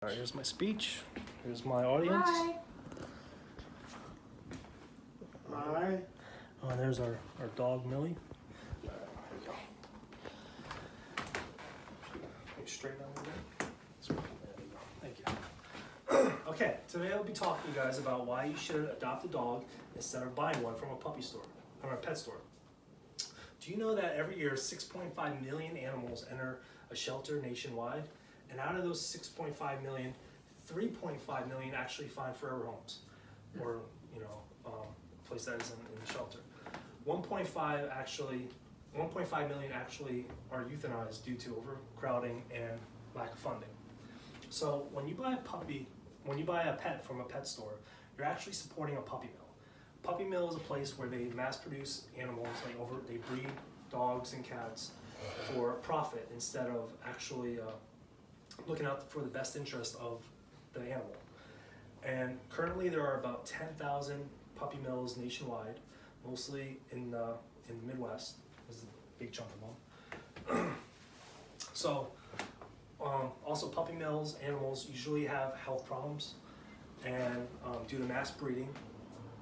All right, here's my speech. Here's my audience. Hi. Hi. Oh, and there's our dog, Millie. All right, here we go. Can you straighten out a little bit? There you go. Thank you. Okay, today I'll be talking to you guys about why you should adopt a dog instead of buying one from a puppy store or a pet store. Do you know that every year 6.5 million animals enter a shelter nationwide? And out of those 6.5 million, 3.5 million actually find forever homes, or a place that is in the shelter. 1.5 million actually are euthanized due to overcrowding and lack of funding. So when you buy a pet from a pet store, you're actually supporting a puppy mill. Puppy mill is a place where they mass produce animals, they breed dogs and cats for profit instead of actually looking out for the best interest of the animal. And currently there are about 10,000 puppy mills nationwide, mostly in the Midwest. There's a big chunk of them. So also puppy mills, animals usually have health problems, and due to mass breeding,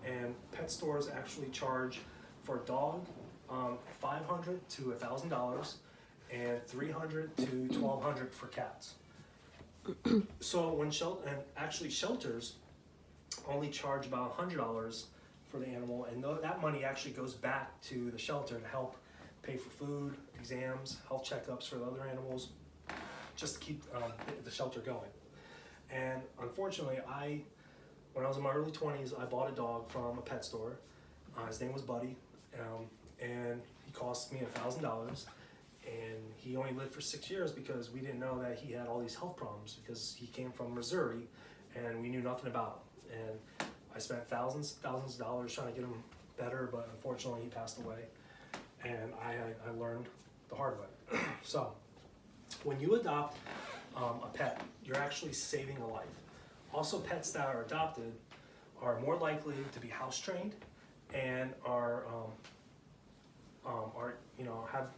and pet stores actually charge for a dog $500 to $1,000 and $300 to $1,200 for cats. So when shelters only charge about $100 for the animal, and that money actually goes back to the shelter to help pay for food, exams, health checkups for the other animals, just to keep the shelter going. And unfortunately, when I was in my early 20s, I bought a dog from a pet store. His name was Buddy, and he cost me $1,000. And he only lived for 6 years because we didn't know that he had all these health problems because he came from Missouri and we knew nothing about him. And I spent thousands of dollars trying to get him better, but unfortunately he passed away. And I learned the hard way. So when you adopt a pet, you're actually saving a life. Also, pets that are adopted are more likely to be house trained and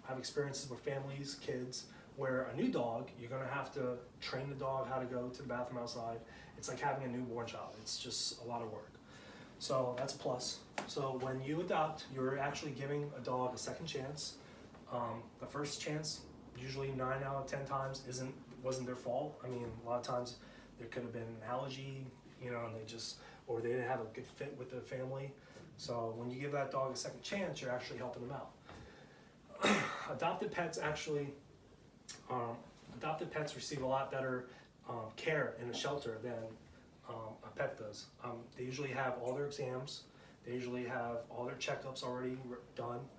have experiences with families, kids, where a new dog, you're gonna have to train the dog how to go to the bathroom outside. It's like having a newborn child. It's just a lot of work. So that's a plus. So when you adopt, you're actually giving a dog a second chance. The first chance, usually 9 out of 10 times, wasn't their fault. I mean, a lot of times there could have been an allergy, and or they didn't have a good fit with the family. So when you give that dog a second chance, you're actually helping them out. Adopted pets receive a lot better care in a shelter than a pet does. They usually have all their exams. They usually have all their checkups already done.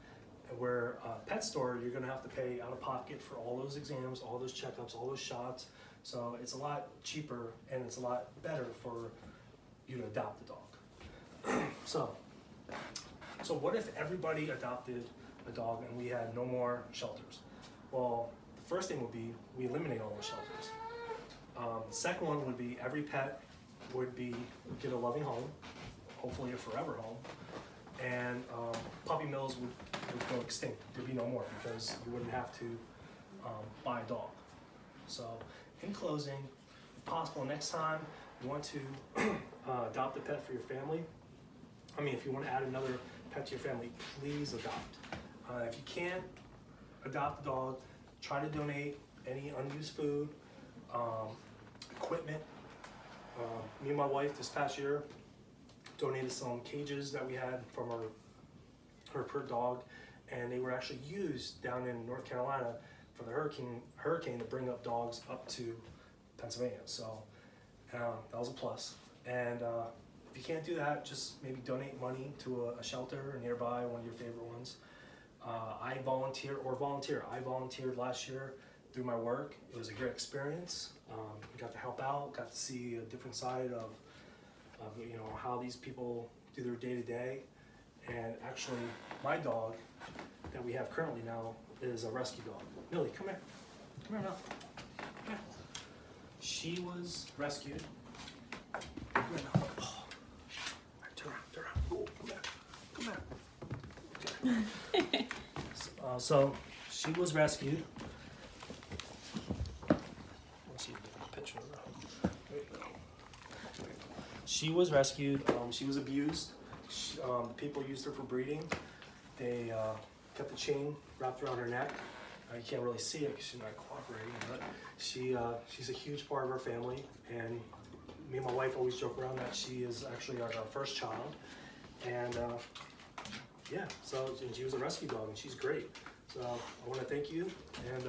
Where a pet store, you're gonna have to pay out of pocket for all those exams, all those checkups, all those shots. So it's a lot cheaper and it's a lot better for you to adopt the dog. So what if everybody adopted a dog and we had no more shelters? Well, the first thing would be we eliminate all those shelters. The second one would be every pet would get a loving home, hopefully a forever home, and puppy mills would go extinct. There'd be no more because you wouldn't have to buy a dog. So in closing, if possible, next time you want to adopt a pet for your family, if you want to add another pet to your family, please adopt. If you can't adopt a dog, try to donate any unused food, equipment. Me and my wife this past year donated some cages that we had from her per dog, and they were actually used down in North Carolina for the hurricane to bring up dogs up to Pennsylvania. So that was a plus. And if you can't do that, just maybe donate money to a shelter nearby, one of your favorite ones. I volunteered last year through my work. It was a great experience. Got to help out, got to see a different side of how these people do their day-to-day. And actually, my dog that we have currently now is a rescue dog. Millie, come here. Come here now. Come here. She was rescued. Come here now. Oh. Turn around. Oh, come here. Okay. So she was rescued. Let's see if we get a picture of her. She was rescued. She was abused. People used her for breeding. They kept the chain wrapped around her neck. You can't really see it because she's not cooperating, but she's a huge part of our family. And me and my wife always joke around that she is actually our first child. And yeah, so and she was a rescue dog, and she's great. So I want to thank you, and